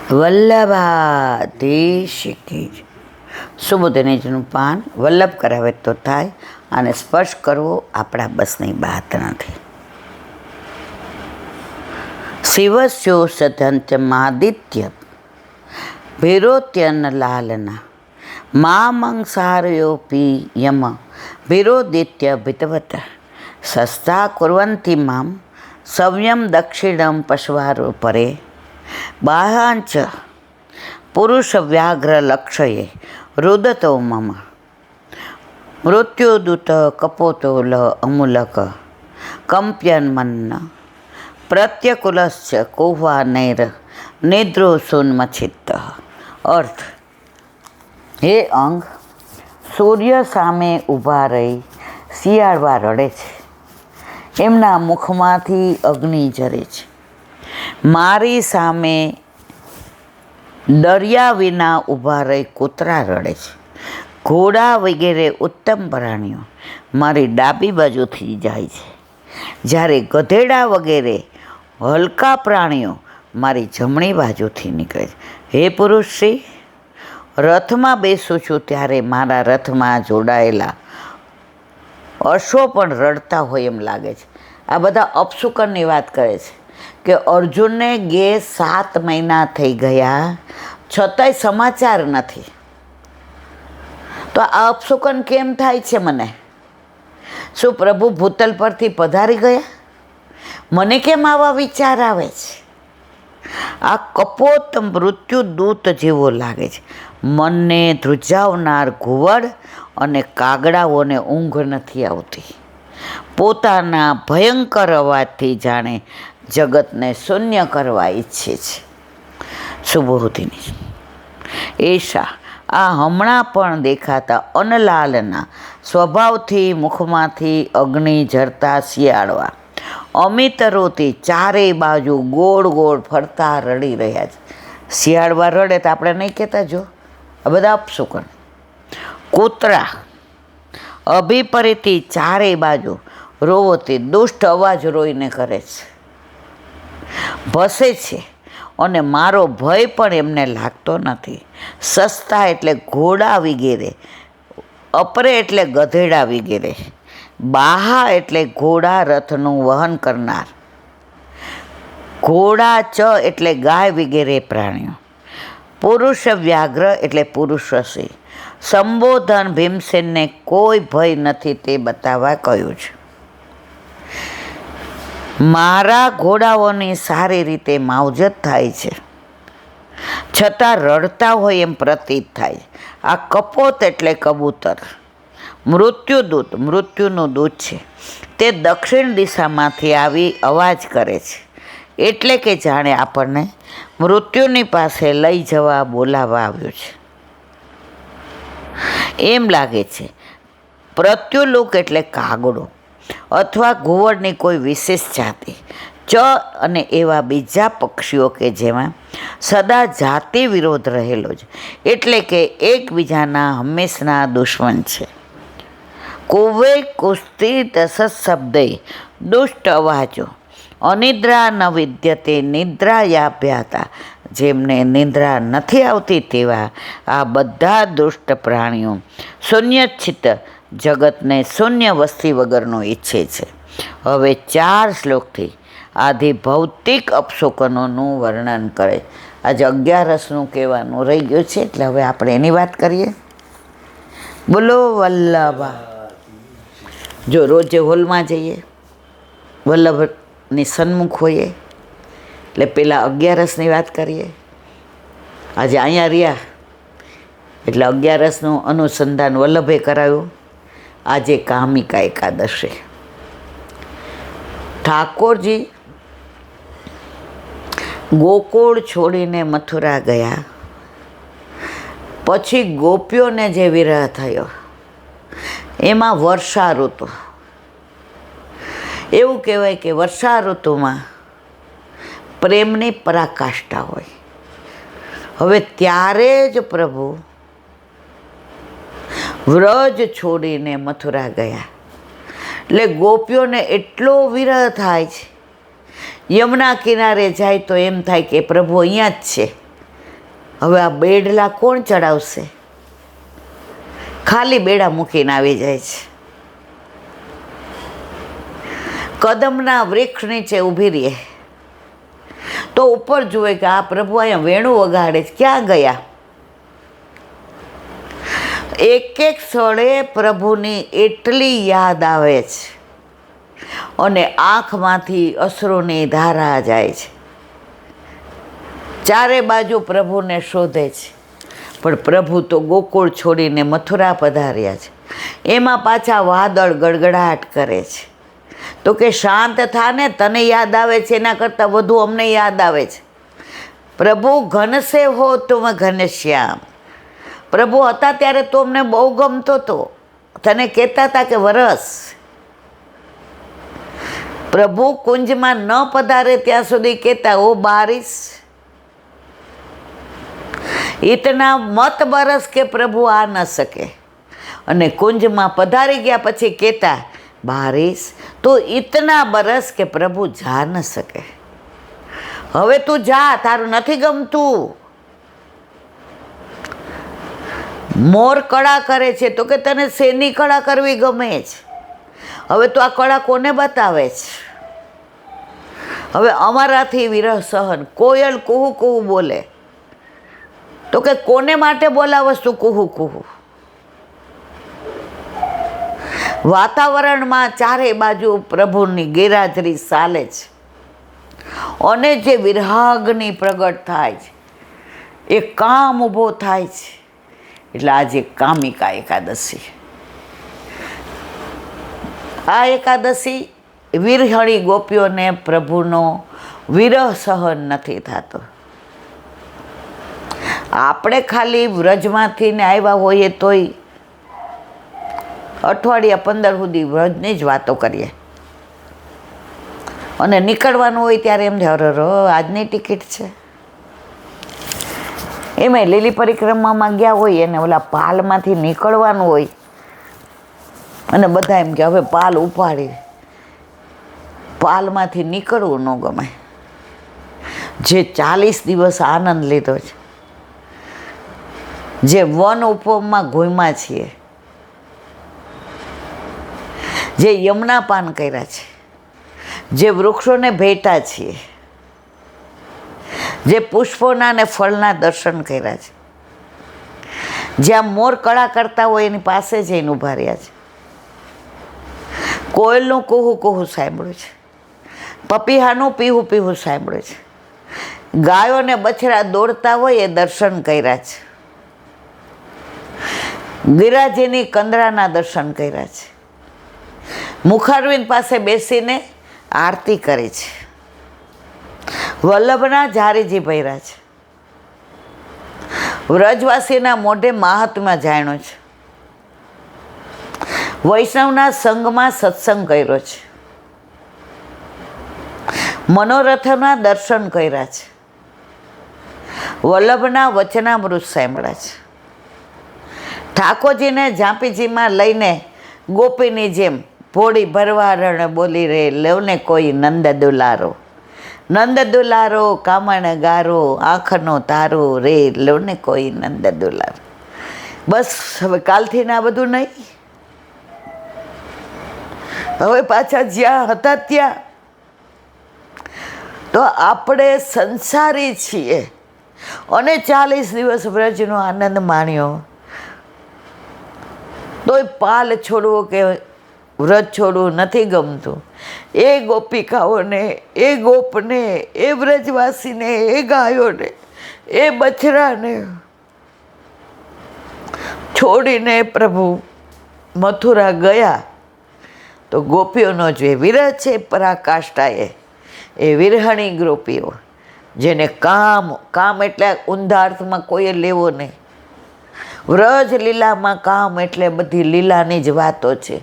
વલ્લભાધીશ કી જય. સુબોધનેજનું પાન વલ્લભ કરાવે તો થાય, અને સ્પર્શ કરવો આપણા બસની વાત નથી. શિવસ્યો સધંત્યમાદિત્ય ભીરોત્યન લાલના મામંસારયોપી યમ ભીરોદિત્ય ભીતવત સસ્તા કુર્વંતી મામ સવ્યમ દક્ષિણમ પશ્વારો પરે બાહ્યાંચ પુરુષ વ્યાઘ્ર લક્ષયે રુદતો મમ મૃત્યુદૂત કપોતો લ અમૂલક કંપ્યન્મન્ન પ્રત્યકુલશ્ચ કૌહ્વાનૈર નિદ્રોસુન્મચિત્ત. અર્થ: હે અંગ, સૂર્ય સામે ઊભા રહી શિયાળવા રડે છે, એમના મુખમાંથી અગ્નિ ઝરે છે. મારી સામે દરિયા વિના ઊભા રહી કૂતરા રડે છે. ઘોડા વગેરે ઉત્તમ પ્રાણીઓ મારી ડાબી બાજુથી જાય છે, જ્યારે ગધેડા વગેરે હલકા પ્રાણીઓ મારી જમણી બાજુથી નીકળે છે. હે પુરુષ શ્રી, રથમાં બેસું છું ત્યારે મારા રથમાં જોડાયેલા અશ્વો પણ રડતા હોય એમ લાગે છે. આ બધા અપશુકનની વાત કરે છે કે અર્જુનને 7 મહિના થઈ ગયા છતાંય સમાચાર નથી. તો આ અપશુકન કેમ થાય છે મને? શું પ્રભુ ભૂતલ પરથી પધારી ગયા? મને કેમ આવા વિચાર આવે છે? આ કપોત મૃત્યુદૂત જેવો લાગે છે. મનને ધ્રુજાવનાર ઘુવડ અને કાગડાઓને ઊંઘ નથી આવતી. પોતાના ભયંકર અવાજથી જાણે જગતને શૂન્ય કરવા ઈચ્છે છે. સુબોધિની એશા, આ હમણાં પણ દેખાતા અનલાલના સ્વભાવથી મુખમાંથી અગ્નિ ઝરતા શિયાળવા અમિતરોથી ચારેય બાજુ ગોળ ગોળ ફરતા રડી રહ્યા છે. શિયાળવા રડે તો આપણે નહીં કહેતા? જો આ બધા અપશુકન. કૂતરા અભિપરીથી ચારેય બાજુ રોવોથી દુષ્ટ અવાજ રોઈને કરે છે, ભસે છે, અને મારો ભય પણ એમને લાગતો નથી. સસ્તા એટલે ઘોડા વગેરે, અપરે એટલે ગધેડા વગેરે, બાહા એટલે ઘોડા રથનું વહન કરનાર, ઘોડા ચ એટલે ગાય વગેરે પ્રાણીઓ, પુરુષ વ્યાઘ્ર એટલે પુરુષ હશે. સંબોધન ભીમસેનને કોઈ ભય નથી તે બતાવવા કહ્યું છે. મારા ઘોડાઓની સારી રીતે માવજત થાય છે, છતાં રડતા હોય એમ પ્રતીત થાય. આ કપોત એટલે કબૂતર, મૃત્યુદૂત મૃત્યુનું દૂત છે. તે દક્ષિણ દિશામાંથી આવી અવાજ કરે છે, એટલે કે જાણે આપણને મૃત્યુની પાસે લઈ જવા બોલાવવા આવ્યો છે એમ લાગે છે. પ્રત્યુલુક એટલે કાગડો અથવા ઘુવડની કોઈ વિશેષ જાતિ. ચ અને એવા બીજા પક્ષીઓ કે જેમાં સદા જાતિ વિરોધ રહેલો છે, એટલે કે એકબીજાના હંમેશના દુશ્મન છે. કુવે કુસ્તી દસ શબ્દે દુષ્ટ અવાજો અનિદ્રા ન વિદ્યતે નિદ્રાયાભ્યાતા. જેમને નિદ્રા નથી આવતી તેવા આ બધા દુષ્ટ પ્રાણીઓ શૂન્યચિત્ત જગતને શૂન્ય વસ્તી વગરનો ઈચ્છે છે. હવે 4 શ્લોકથી આદિ ભૌતિક અપશુકનોનું વર્ણન કરે. આજે 11 કહેવાનું રહી ગયું છે, એટલે હવે આપણે એની વાત કરીએ. બોલો વલ્લભા. જો રોજે હોલમાં જઈએ, વલ્લભની સન્મુખ હોઈએ, એટલે પહેલાં 11ની વાત કરીએ. આજે અહીંયા રહ્યા એટલે 11નું અનુસંધાન વલ્લભે કરાવ્યું. આજે કામિકા એકાદશી. ઠાકોરજી ગોકુળ છોડીને મથુરા ગયા પછી ગોપીઓને જે વિરહ થયો એમાં વર્ષા ઋતુ. એવું કહેવાય કે વર્ષા ઋતુમાં પ્રેમની પરાકાષ્ઠા હોય. હવે ત્યારે જ પ્રભુ વ્રજ છોડીને મથુરા ગયા, એટલે ગોપીઓને એટલો વિરહ થાય છે. યમુના કિનારે જાય તો એમ થાય કે પ્રભુ અહીંયા જ છે, હવે આ બેડલા કોણ ચડાવશે? ખાલી બેડા મૂકીને આવી જાય છે. કદમના વૃક્ષ નીચે ઊભી રહે તો ઉપર જુએ કે આ પ્રભુ અહીંયા વેણું વગાડે છે, ક્યાં ગયા? એક એક સ્થળે પ્રભુની એટલી યાદ આવે છે અને આંખમાંથી અશ્રુની ધારા જાય છે. ચારે બાજુ પ્રભુને શોધે છે, પણ પ્રભુ તો ગોકુળ છોડીને મથુરા પધાર્યા છે. એમાં પાછા વાદળ ગડગડાટ કરે છે. તો કે શાંત થા ને, તને યાદ આવે છે એના કરતાં વધુ અમને યાદ આવે છે. પ્રભુ ઘન સે હો તુમ ઘનશ્યામ. પ્રભુ હતા ત્યારે તો અમને બહુ ગમતો હતો, તને કહેતા હતા કે વરસ. પ્રભુ કુંજમાં ન પધારે ત્યાં સુધી કહેતા ઓ બારિશ. ઇતના મત બરસ કે પ્રભુ આ ન શકે. અને કુંજમાં પધારી ગયા પછી કહેતા બારિશ તો ઇતના બરસ કે પ્રભુ જા ન શકે. હવે તું જા, તારું નથી ગમતું. મોર કળા કરે છે તો કે તને શેની કળા કરવી ગમે છે? હવે તું આ કળા કોને બતાવે છે? હવે અમારાથી વિરહ સહન. કોયલ કુહુ કુહુ બોલે તો કે કોને માટે બોલાવસ તું કુહુ કુહુ? વાતાવરણમાં ચારે બાજુ પ્રભુની ગેરહાજરી ચાલે છે અને જે વિરહાગ્નિ પ્રગટ થાય છે એ કામ ઊભો થાય છે. એટલે આજે કામિકા એકાદશી. આ એકાદશી વિરહણી ગોપીઓને પ્રભુનો વિરહ સહન નથી થતો. આપણે ખાલી વ્રજમાંથી ને આવ્યા હોઈએ તોય અઠવાડિયા 15 સુધી વ્રજની જ વાતો કરીએ અને નીકળવાનું હોય ત્યારે એમ થાય અરે આજની ટિકિટ છે. એમાંય લીલી પરિક્રમામાં ગયા હોય અને ઓલા પાલમાંથી નીકળવાનું હોય અને બધા એમ કે હવે પાલ ઉપાડી. પાલમાંથી નીકળવું ન ગમે. જે 40 દિવસ આનંદ લીધો છે, જે વન ઉપવનમાં ઘૂમ્યા છીએ, જે યમુના પાન કર્યા છે, જે વૃક્ષોને ભેટા છીએ, જે પુષ્પોના અને ફળના દર્શન કર્યા છે, જ્યાં મોર કળા કરતા હોય એની પાસે જઈને ઊભા રહ્યા છે, કોયલનું કુહુ કુહુ સાંભળ્યું છે, પપીહાનું પીહું પીહું સાંભળ્યું છે, ગાયો ને બછડા દોડતા હોય એ દર્શન કર્યા છે, ગિરાજીની કંદરાના દર્શન કર્યા છે, મુખારવિંદ પાસે બેસીને આરતી કરી છે, વલ્લભના ઝારીજી ભર્યા છે, વ્રજવાસીના મોઢે મહાત્મા જાણ્યો છે, વૈષ્ણવના સંગમાં સત્સંગ કર્યો છે, મનોરથના દર્શન કર્યા છે, વલ્લભના વચનામૃત સાંભળ્યા છે, ઠાકોરજીને ઝાંપીજીમાં લઈને ગોપીની જેમ ભોળી ભરવારણ બોલી રે લેવને કોઈ નંદ દુલારો, નંદ દુલારો કામણ ગારો આંખનો તારો રે લેવને કોઈ નંદ દુલારો. બસ હવે કાલથી ને આ બધું નહીં. હવે પાછા જ્યાં હતા ત્યાં. તો આપણે સંસારી છીએ અને 40 દિવસ વ્રજનો આનંદ માણ્યો, તોય પાલ છોડવો કે વ્રત છોડવું નથી ગમતું. એ ગોપિકાઓને, એ ગોપને, એ વ્રજવાસીને, એ ગાયોને, એ બછરાને છોડીને પ્રભુ મથુરા ગયા. તો ગોપીઓનો જે વિરહ છે પરાકાષ્ઠાએ, એ વિરહણી ગોપીઓ જેને કામ એટલે ઊંધા અર્થમાં કોઈએ લેવો નહીં. વ્રજ લીલામાં કામ એટલે બધી લીલાની જ વાતો છે,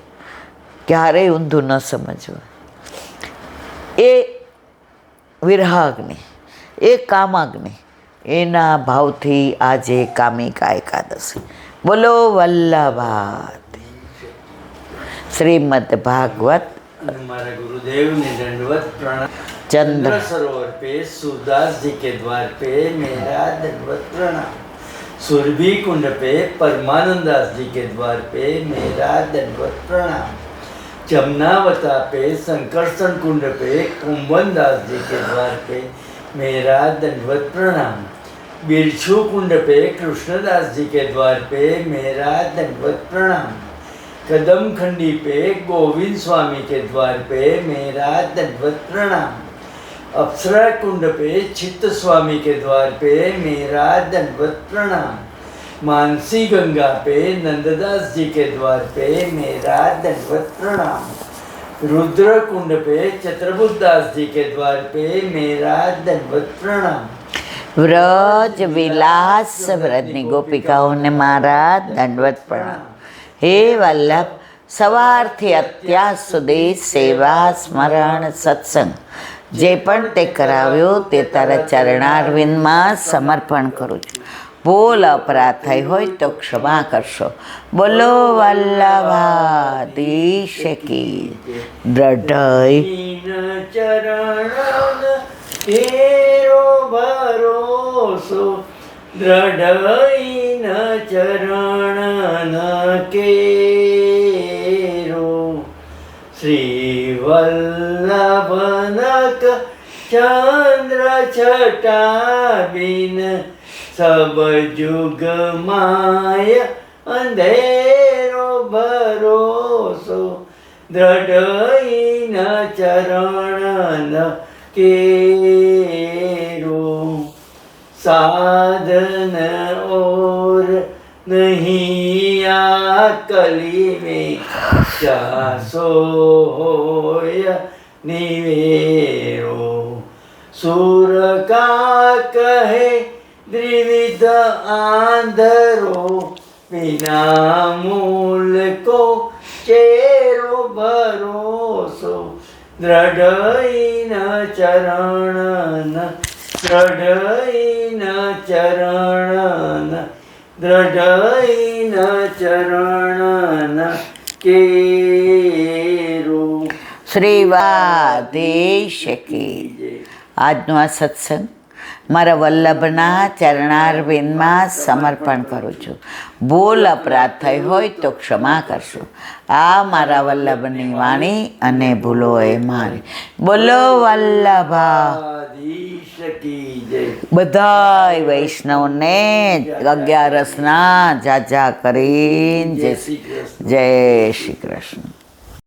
ક્યારેય ઊંધું ન સમજવું. એ વિરહાગ્નિ, એ કામાગ્નિ, એના ભાવથી આજે કામિકા એકાદશી. બોલો વલ્લભાત શ્રીમદ ભાગવત. મારા ગુરુદેવને દંડવત પ્રણામ. चंद्र सरोवर पे सूरदास जी के द्वार पे मेरा दंडवत प्रणाम। सुरभि कुंड पे परमानंद दास जी के द्वार पे मेरा दंडवत प्रणाम। जमुनावता पे संकर्षण कुंड पे कुंभन दास जी के द्वार पे मेरा दंडवत प्रणाम। बिरछू कुंड पे कृष्णदास जी के द्वार पे मेरा दंडवत प्रणाम। कदम खंडी पे गोविंद स्वामी के द्वार पे मेरा दंडवत प्रणाम। अप्सरा कुंड पे चित्त स्वामी के द्वार पे मेरा दंडवत प्रणाम। मानसी गंगा पे नंददास जी के द्वार पे मेरा दंडवत प्रणाम। रुद्र कुंड पे चतुर्भुज दास जी के द्वार पे मेरा दंडवत प्रणाम। વ્રજ વિલાસ વ્રજની ગોપિકાઓને મારા દંડવત પ્રણામ. હે વલ્લભ, સવારથી અત્યાર સુધી સેવા સ્મરણ સત્સંગ જે પણ તે કરાવ્યો તે તારા ચરણારવિંદમાં સમર્પણ કરું છું. ભૂલ અપરાધ થઈ હોય તો ક્ષમા કરશો. બોલો વલ્લભાધીશ કી દ્રઢ ચરણ તેરો ભરોસો દ્રઢઈન ચરણ કેરો. શ્રી વલ્લભનક ચંદ્ર છટા બિન સબ જુગ માય અંધેરો ભરોસો દ્રઢઈન ચરણ केरो. साधन और नहीं आ कली में चासो होय निवेरो. सुर का कहे द्विविध आंधरो बिना मूल को चेरो भरोसो દ્રઢઈન ચરણ દ્રઢઈન ચરણ દ્રઢઈન ચરણ કેરો. શ્રીવાધીશ કી. આજનો આ સત્સંગ મારા વલ્લભના ચરણારવિંદમાં સમર્પણ કરું છું. ભૂલ અપરાધ થઈ હોય તો ક્ષમા કરશો. આ મારા વલ્લભની વાણી અને ભૂલો એ મારી. બોલો વલ્લભાધીશ કી જય. બધાય વૈષ્ણવને 11ના જાજા કરીને જય શ્રી કૃષ્ણ.